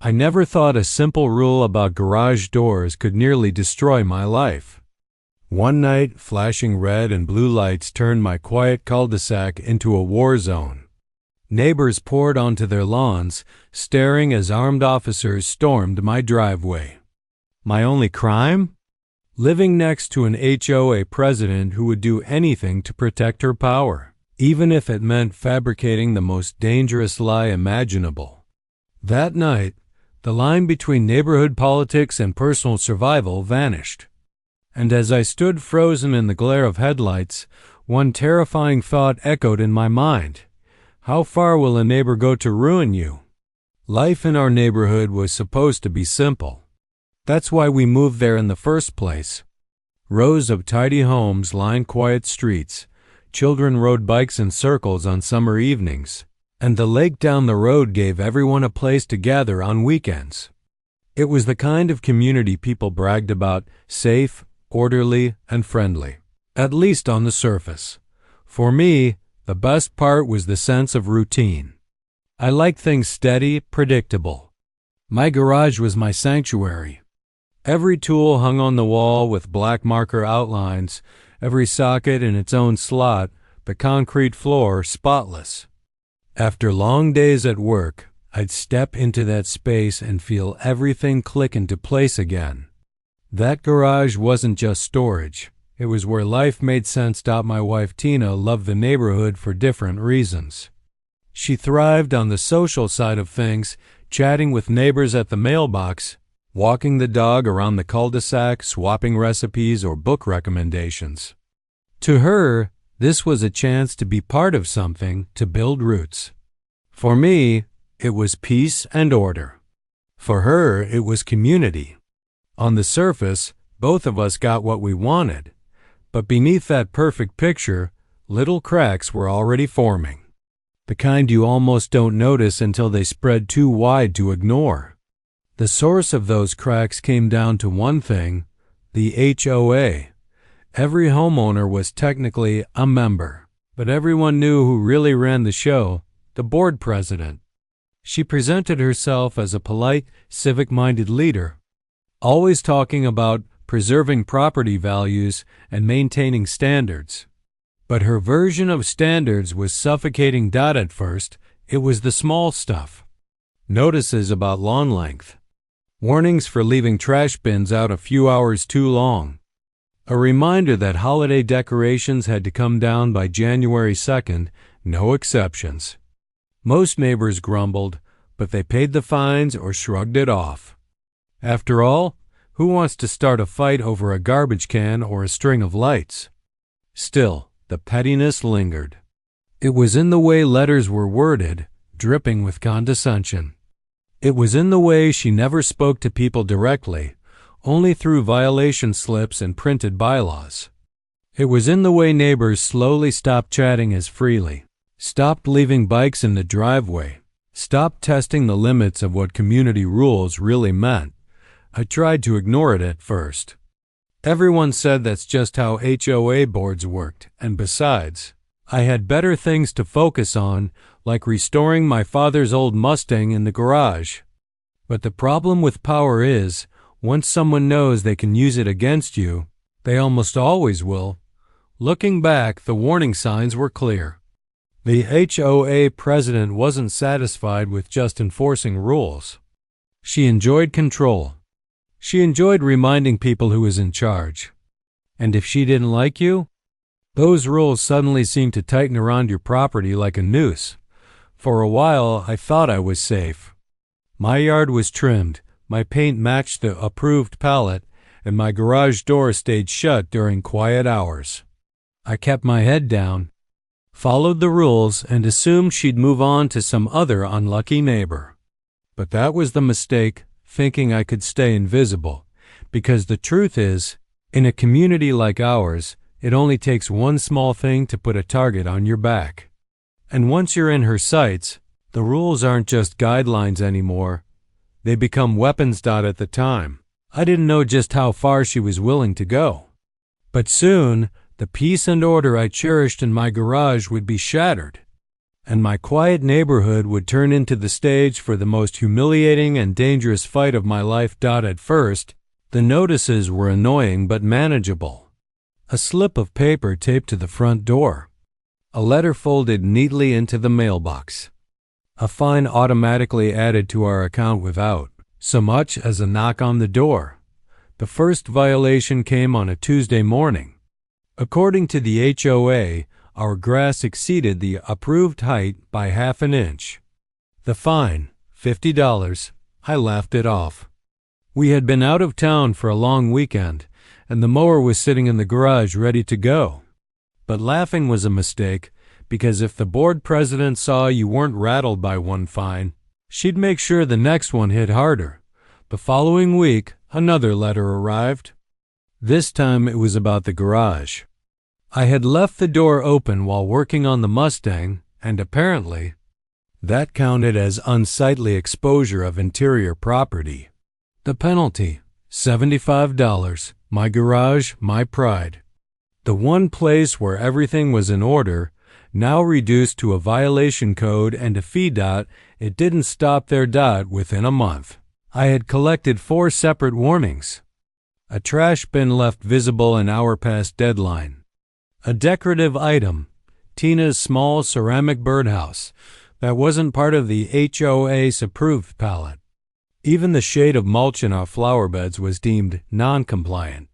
I never thought a simple rule about garage doors could nearly destroy my life. One night, flashing red and blue lights turned my quiet cul-de-sac into a war zone. Neighbors poured onto their lawns, staring as armed officers stormed my driveway. My only crime? Living next to an HOA president who would do anything to protect her power, even if it meant fabricating the most dangerous lie imaginable. That night, the line between neighborhood politics and personal survival vanished. And as I stood frozen in the glare of headlights, one terrifying thought echoed in my mind. How far will a neighbor go to ruin you? Life in our neighborhood was supposed to be simple. That's why we moved there in the first place. Rows of tidy homes lined quiet streets. Children rode bikes in circles on summer evenings, and the lake down the road gave everyone a place to gather on weekends. It was the kind of community people bragged about, safe, orderly, and friendly, at least on the surface. For me, the best part was the sense of routine. I liked things steady, predictable. My garage was my sanctuary. Every tool hung on the wall with black marker outlines, every socket in its own slot, the concrete floor spotless. After long days at work, I'd step into that space and feel everything click into place again. That garage wasn't just storage. It was where life made sense. My wife Tina loved the neighborhood for different reasons. She thrived on the social side of things, chatting with neighbors at the mailbox, walking the dog around the cul-de-sac, swapping recipes or book recommendations. To her, this was a chance to be part of something, to build roots. For me, it was peace and order. For her, it was community. On the surface, both of us got what we wanted, but beneath that perfect picture, little cracks were already forming. The kind you almost don't notice until they spread too wide to ignore. The source of those cracks came down to one thing: the HOA. Every homeowner was technically a member, but everyone knew who really ran the show: the board president. She presented herself as a polite, civic-minded leader, always talking about preserving property values and maintaining standards. But her version of standards was suffocating. At first, it was the small stuff. Notices about lawn length. Warnings for leaving trash bins out a few hours too long. A reminder that holiday decorations had to come down by January 2nd, no exceptions. Most neighbors grumbled, but they paid the fines or shrugged it off. After all, who wants to start a fight over a garbage can or a string of lights? Still, the pettiness lingered. It was in the way letters were worded, dripping with condescension. It was in the way she never spoke to people directly, only through violation slips and printed bylaws. It was in the way neighbors slowly stopped chatting as freely, stopped leaving bikes in the driveway, stopped testing the limits of what community rules really meant. I tried to ignore it at first. Everyone said that's just how HOA boards worked, and besides, I had better things to focus on, like restoring my father's old Mustang in the garage. But the problem with power is, once someone knows they can use it against you, they almost always will. Looking back, the warning signs were clear. The HOA president wasn't satisfied with just enforcing rules. She enjoyed control. She enjoyed reminding people who was in charge. And if she didn't like you, those rules suddenly seemed to tighten around your property like a noose. For a while, I thought I was safe. My yard was trimmed, my paint matched the approved palette, and my garage door stayed shut during quiet hours. I kept my head down, followed the rules, and assumed she'd move on to some other unlucky neighbor. But that was the mistake, thinking I could stay invisible, because the truth is, in a community like ours, it only takes one small thing to put a target on your back. And once you're in her sights, the rules aren't just guidelines anymore. They become weapons. At the time, I didn't know just how far she was willing to go. But soon, the peace and order I cherished in my garage would be shattered. and my quiet neighborhood would turn into the stage for the most humiliating and dangerous fight of my life. At first, the notices were annoying but manageable. A slip of paper taped to the front door. A letter folded neatly into the mailbox. A fine automatically added to our account without so much as a knock on the door. The first violation came on a Tuesday morning. According to the HOA, our grass exceeded the approved height by half an inch. The fine, $50, I laughed it off. We had been out of town for a long weekend, and the mower was sitting in the garage ready to go. But laughing was a mistake, because if the board president saw you weren't rattled by one fine, she'd make sure the next one hit harder. The following week, another letter arrived. This time it was about the garage. I had left the door open while working on the Mustang, and apparently, that counted as unsightly exposure of interior property. The penalty, $75. My garage, my pride. The one place where everything was in order, now reduced to a violation code and a fee. It didn't stop there. Within a month, I had collected 4 separate warnings. A trash bin left visible an hour past deadline. A decorative item, Tina's small ceramic birdhouse, that wasn't part of the HOA's approved palette. Even the shade of mulch in our flower beds was deemed non-compliant.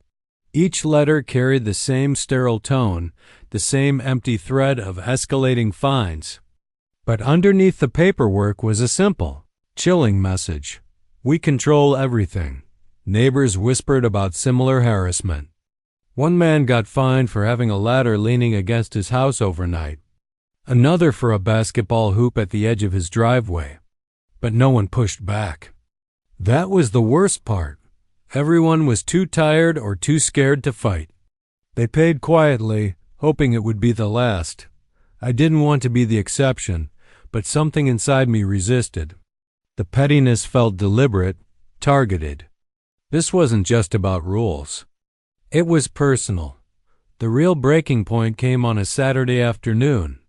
Each letter carried the same sterile tone, the same empty thread of escalating fines. But underneath the paperwork was a simple, chilling message. We control everything. Neighbors whispered about similar harassment. One man got fined for having a ladder leaning against his house overnight. Another for a basketball hoop at the edge of his driveway. But no one pushed back. That was the worst part. Everyone was too tired or too scared to fight. They paid quietly, hoping it would be the last. I didn't want to be the exception, but something inside me resisted. The pettiness felt deliberate, targeted. This wasn't just about rules. It was personal. The real breaking point came on a Saturday afternoon.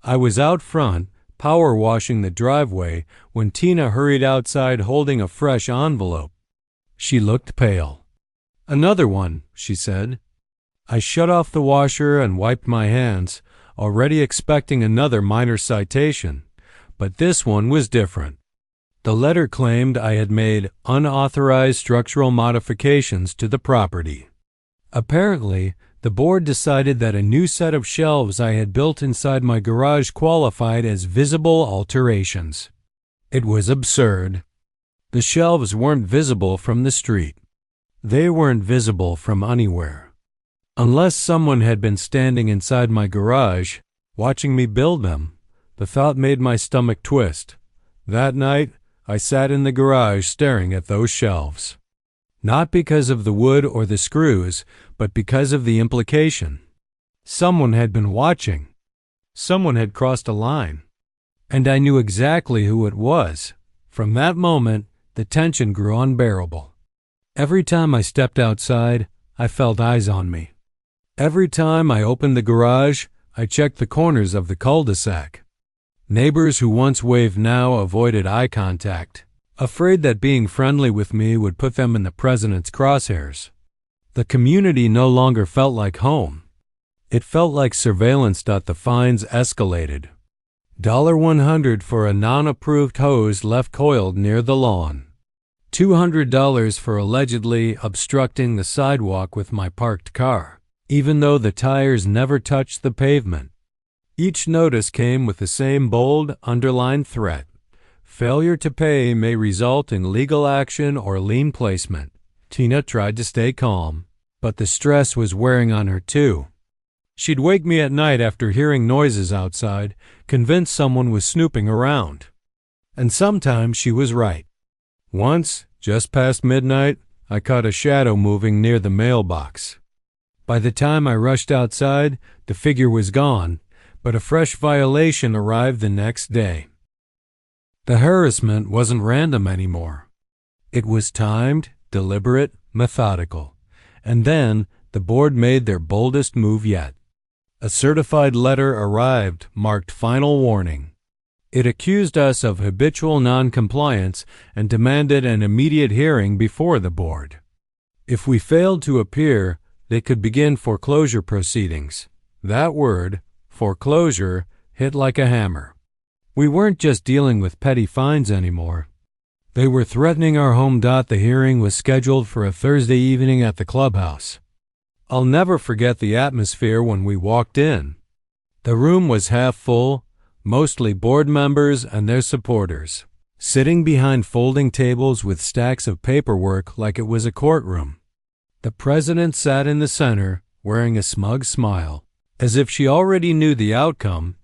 I was out front, power washing the driveway, when Tina hurried outside holding a fresh envelope. She looked pale. "Another one," she said. I shut off the washer and wiped my hands, already expecting another minor citation. But this one was different. The letter claimed I had made unauthorized structural modifications to the property. Apparently, the board decided that a new set of shelves I had built inside my garage qualified as visible alterations. It was absurd. The shelves weren't visible from the street. They weren't visible from anywhere. Unless someone had been standing inside my garage, watching me build them, the thought made my stomach twist. That night, I sat in the garage staring at those shelves. Not because of the wood or the screws, but because of the implication. Someone had been watching. Someone had crossed a line. And I knew exactly who it was. From that moment, the tension grew unbearable. Every time I stepped outside, I felt eyes on me. Every time I opened the garage, I checked the corners of the cul-de-sac. Neighbors who once waved now avoided eye contact, afraid that being friendly with me would put them in the president's crosshairs. The community no longer felt like home. It felt like surveillance. The fines escalated. $100 for a non-approved hose left coiled near the lawn. $200 for allegedly obstructing the sidewalk with my parked car, even though the tires never touched the pavement. Each notice came with the same bold, underlined threat. Failure to pay may result in legal action or lien placement. Tina tried to stay calm, but the stress was wearing on her too. She'd wake me at night after hearing noises outside, convinced someone was snooping around. And sometimes she was right. Once, just past midnight, I caught a shadow moving near the mailbox. By the time I rushed outside, the figure was gone, but a fresh violation arrived the next day. The harassment wasn't random anymore. It was timed, deliberate, methodical. And then the board made their boldest move yet. A certified letter arrived, marked final warning. It accused us of habitual noncompliance and demanded an immediate hearing before the board. If we failed to appear, they could begin foreclosure proceedings. That word, foreclosure, hit like a hammer. We weren't just dealing with petty fines anymore. They were threatening our home. The hearing was scheduled for a Thursday evening at the clubhouse. I'll never forget the atmosphere when we walked in. The room was half full, mostly board members and their supporters, sitting behind folding tables with stacks of paperwork like it was a courtroom. The president sat in the center, wearing a smug smile. As if she already knew the outcome,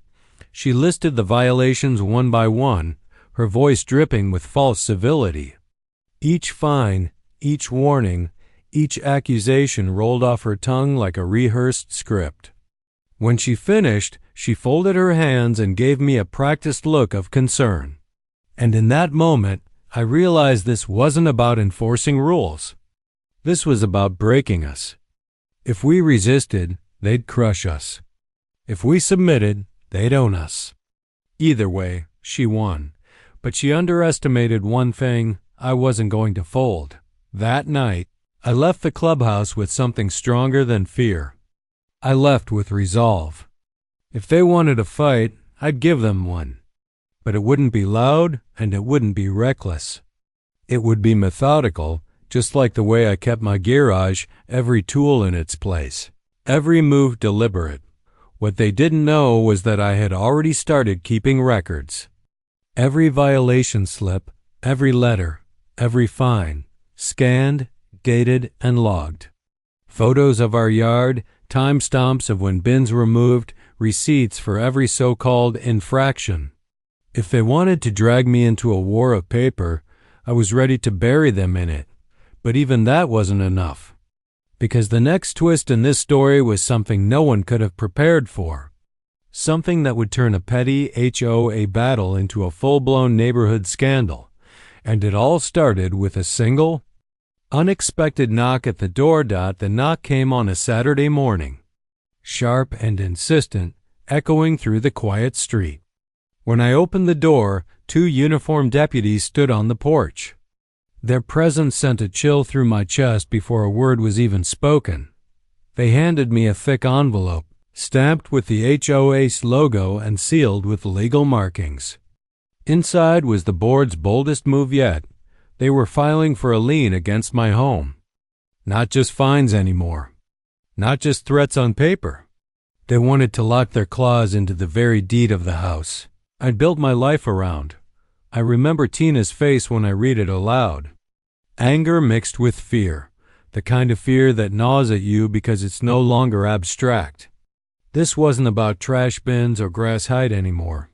she listed the violations one by one, her voice dripping with false civility. Each fine, each warning, each accusation rolled off her tongue like a rehearsed script. When she finished, she folded her hands and gave me a practiced look of concern. And in that moment, I realized this wasn't about enforcing rules. This was about breaking us. If we resisted, they'd crush us. If we submitted, they'd own us. Either way, she won. But she underestimated one thing: I wasn't going to fold. That night, I left the clubhouse with something stronger than fear. I left with resolve. If they wanted a fight, I'd give them one. But it wouldn't be loud and it wouldn't be reckless. It would be methodical, just like the way I kept my garage, every tool in its place, every move deliberate. What they didn't know was that I had already started keeping records. Every violation slip, every letter, every fine, scanned, dated, and logged. Photos of our yard, timestamps of when bins were moved, receipts for every so-called infraction. If they wanted to drag me into a war of paper, I was ready to bury them in it. But even that wasn't enough. Because the next twist in this story was something no one could have prepared for. Something that would turn a petty HOA battle into a full-blown neighborhood scandal. And it all started with a single, unexpected knock at the door. The knock came on a Saturday morning, sharp and insistent, echoing through the quiet street. When I opened the door, 2 uniformed deputies stood on the porch. Their presence sent a chill through my chest before a word was even spoken. They handed me a thick envelope, stamped with the HOA's logo and sealed with legal markings. Inside was the board's boldest move yet. They were filing for a lien against my home. Not just fines anymore. Not just threats on paper. They wanted to lock their claws into the very deed of the house I'd built my life around. I remember Tina's face when I read it aloud. Anger mixed with fear, the kind of fear that gnaws at you because it's no longer abstract. This wasn't about trash bins or grass height anymore.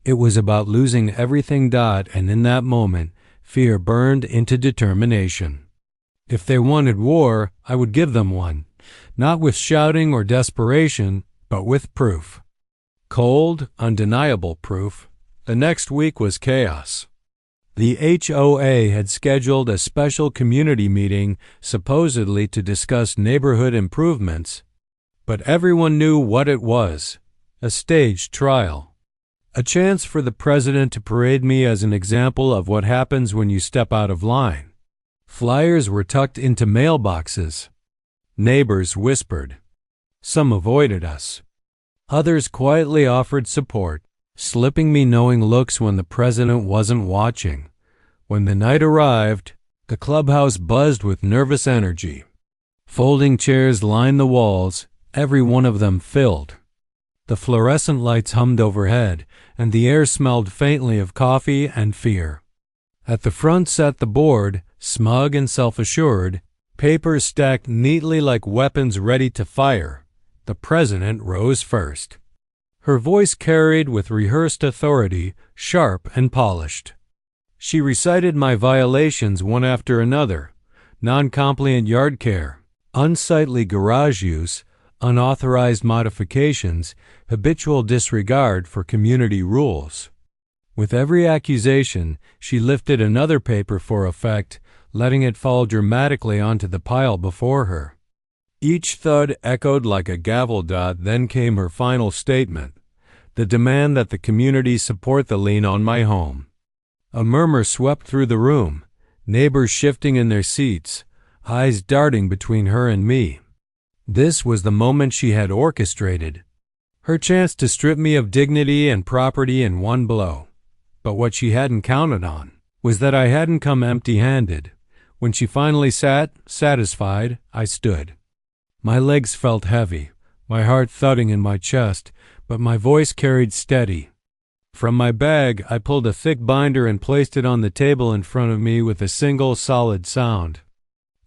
It was about losing everything. And in that moment, fear burned into determination. If they wanted war, I would give them one, not with shouting or desperation, but with proof. Cold, undeniable proof. The next week was chaos. The HOA had scheduled a special community meeting supposedly to discuss neighborhood improvements, but everyone knew what it was: a staged trial. A chance for the president to parade me as an example of what happens when you step out of line. Flyers were tucked into mailboxes. Neighbors whispered. Some avoided us. Others quietly offered support, slipping me knowing looks when the president wasn't watching. When the night arrived, the clubhouse buzzed with nervous energy. Folding chairs lined the walls, every one of them filled. The fluorescent lights hummed overhead, and the air smelled faintly of coffee and fear. At the front sat the board, smug and self-assured, papers stacked neatly like weapons ready to fire. The president rose first. Her voice carried with rehearsed authority, sharp and polished. She recited my violations one after another: non-compliant yard care, unsightly garage use, unauthorized modifications, habitual disregard for community rules. With every accusation, she lifted another paper for effect, letting it fall dramatically onto the pile before her. Each thud echoed like a gavel. Then came her final statement, the demand that the community support the lien on my home. A murmur swept through the room, neighbors shifting in their seats, eyes darting between her and me. This was the moment she had orchestrated, her chance to strip me of dignity and property in one blow. But what she hadn't counted on was that I hadn't come empty-handed. When she finally sat, satisfied, I stood. My legs felt heavy, my heart thudding in my chest, but my voice carried steady. From my bag, I pulled a thick binder and placed it on the table in front of me with a single solid sound.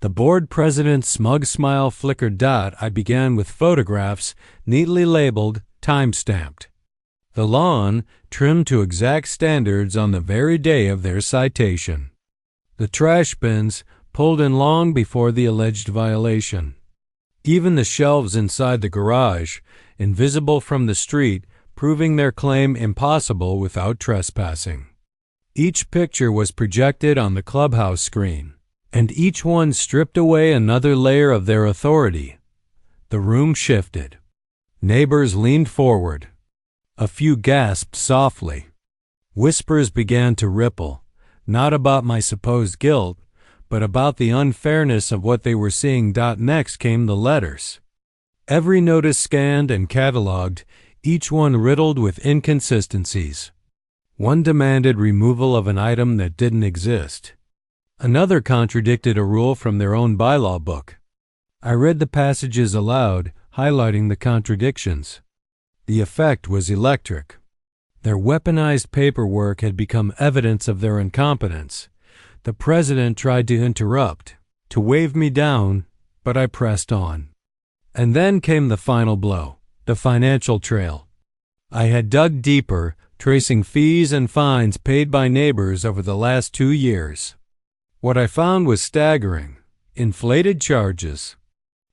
The board president's smug smile flickered. I began with photographs, neatly labeled, time-stamped. The lawn, trimmed to exact standards on the very day of their citation. The trash bins, pulled in long before the alleged violation. Even the shelves inside the garage, invisible from the street, proving their claim impossible without trespassing. Each picture was projected on the clubhouse screen, and each one stripped away another layer of their authority. The room shifted. Neighbors leaned forward. A few gasped softly. Whispers began to ripple, not about my supposed guilt, but about the unfairness of what they were seeing. Next came the letters. Every notice scanned and cataloged, each one riddled with inconsistencies. One demanded removal of an item that didn't exist. Another contradicted a rule from their own bylaw book. I read the passages aloud, highlighting the contradictions. The effect was electric. Their weaponized paperwork had become evidence of their incompetence. The president tried to interrupt, to wave me down, but I pressed on. And then came the final blow, the financial trail. I had dug deeper, tracing fees and fines paid by neighbors over the last 2 years. What I found was staggering. Inflated charges,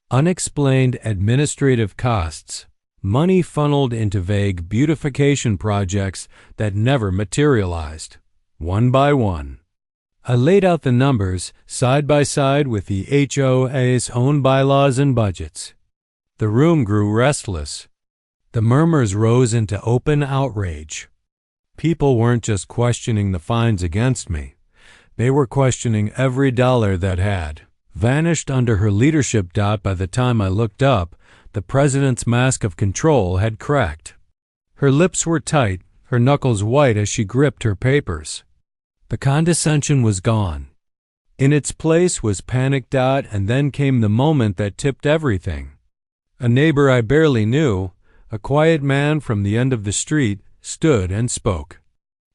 unexplained administrative costs, money funneled into vague beautification projects that never materialized, one by one. I laid out the numbers side by side with the HOA's own bylaws and budgets. The room grew restless. The murmurs rose into open outrage. People weren't just questioning the fines against me. They were questioning every dollar that had vanished under her leadership. By the time I looked up, the president's mask of control had cracked. Her lips were tight, her knuckles white as she gripped her papers. The condescension was gone. In its place was panic. And then came the moment that tipped everything. A neighbor I barely knew, a quiet man from the end of the street, stood and spoke.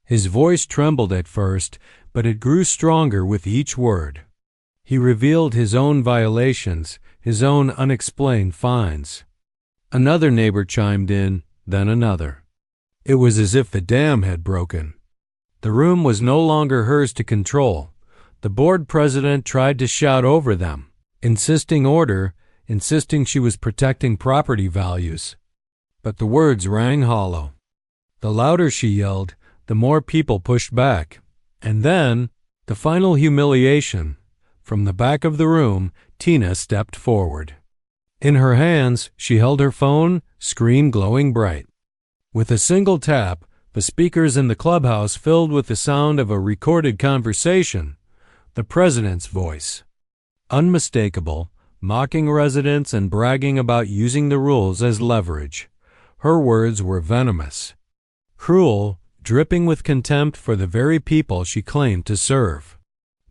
His voice trembled at first, but it grew stronger with each word. He revealed his own violations, his own unexplained fines. Another neighbor chimed in, then another. It was as if the dam had broken. The room was no longer hers to control. The board president tried to shout over them, insisting order, insisting she was protecting property values. But the words rang hollow. The louder she yelled, the more people pushed back. And then, the final humiliation. From the back of the room, Tina stepped forward. In her hands, she held her phone, screen glowing bright. With a single tap, the speakers in the clubhouse filled with the sound of a recorded conversation. The president's voice. Unmistakable, mocking residents and bragging about using the rules as leverage. Her words were venomous. Cruel, dripping with contempt for the very people she claimed to serve.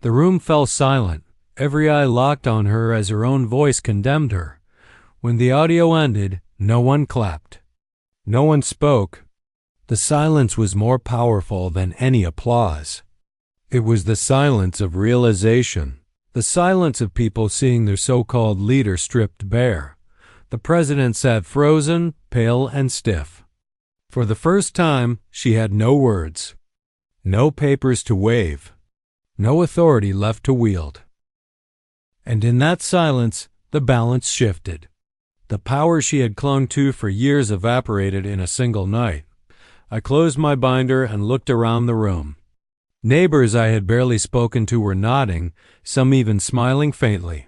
The room fell silent, every eye locked on her as her own voice condemned her. When the audio ended, no one clapped. No one spoke. The silence was more powerful than any applause. It was the silence of realization, the silence of people seeing their so-called leader stripped bare. The president sat frozen, pale, and stiff. For the first time, she had no words, no papers to wave, no authority left to wield. And in that silence, the balance shifted. The power she had clung to for years evaporated in a single night. I closed my binder and looked around the room. Neighbors I had barely spoken to were nodding, some even smiling faintly.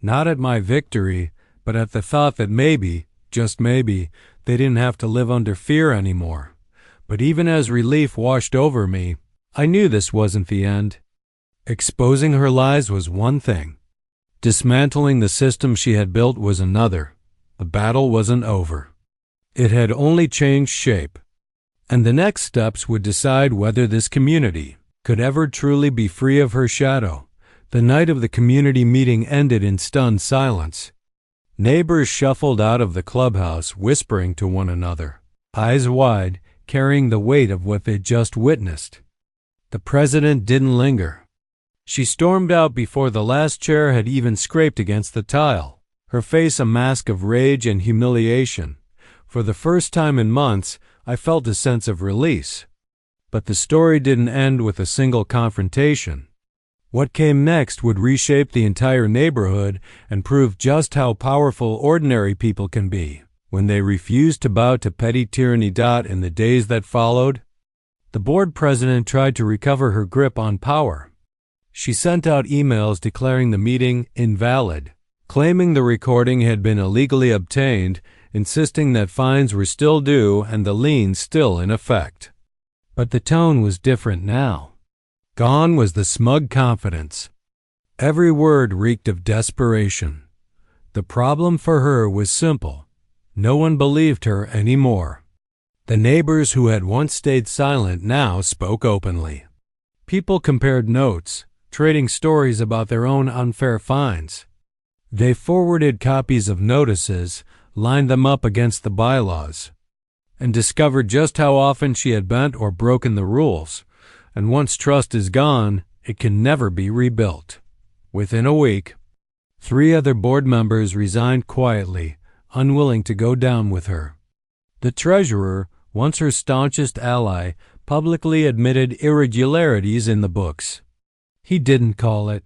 Not at my victory, but at the thought that maybe, just maybe, they didn't have to live under fear anymore. But even as relief washed over me, I knew this wasn't the end. Exposing her lies was one thing. Dismantling the system she had built was another. The battle wasn't over. It had only changed shape. And the next steps would decide whether this community could ever truly be free of her shadow. The night of the community meeting ended in stunned silence. Neighbors shuffled out of the clubhouse, whispering to one another, eyes wide, carrying the weight of what they'd just witnessed. The president didn't linger. She stormed out before the last chair had even scraped against the tile, her face a mask of rage and humiliation. For the first time in months, I felt a sense of release. But the story didn't end with a single confrontation. What came next would reshape the entire neighborhood and prove just how powerful ordinary people can be when they refuse to bow to petty tyranny. In the days that followed, the board president tried to recover her grip on power. She sent out emails declaring the meeting invalid, claiming the recording had been illegally obtained, insisting that fines were still due and the lien still in effect. But the tone was different now. Gone was the smug confidence. Every word reeked of desperation. The problem for her was simple. No one believed her anymore. The neighbors who had once stayed silent now spoke openly. People compared notes, trading stories about their own unfair fines. They forwarded copies of notices, lined them up against the bylaws, and discovered just how often she had bent or broken the rules. And once trust is gone, it can never be rebuilt. Within a week, 3 other board members resigned quietly, unwilling to go down with her. The treasurer, once her staunchest ally, publicly admitted irregularities in the books. He didn't call it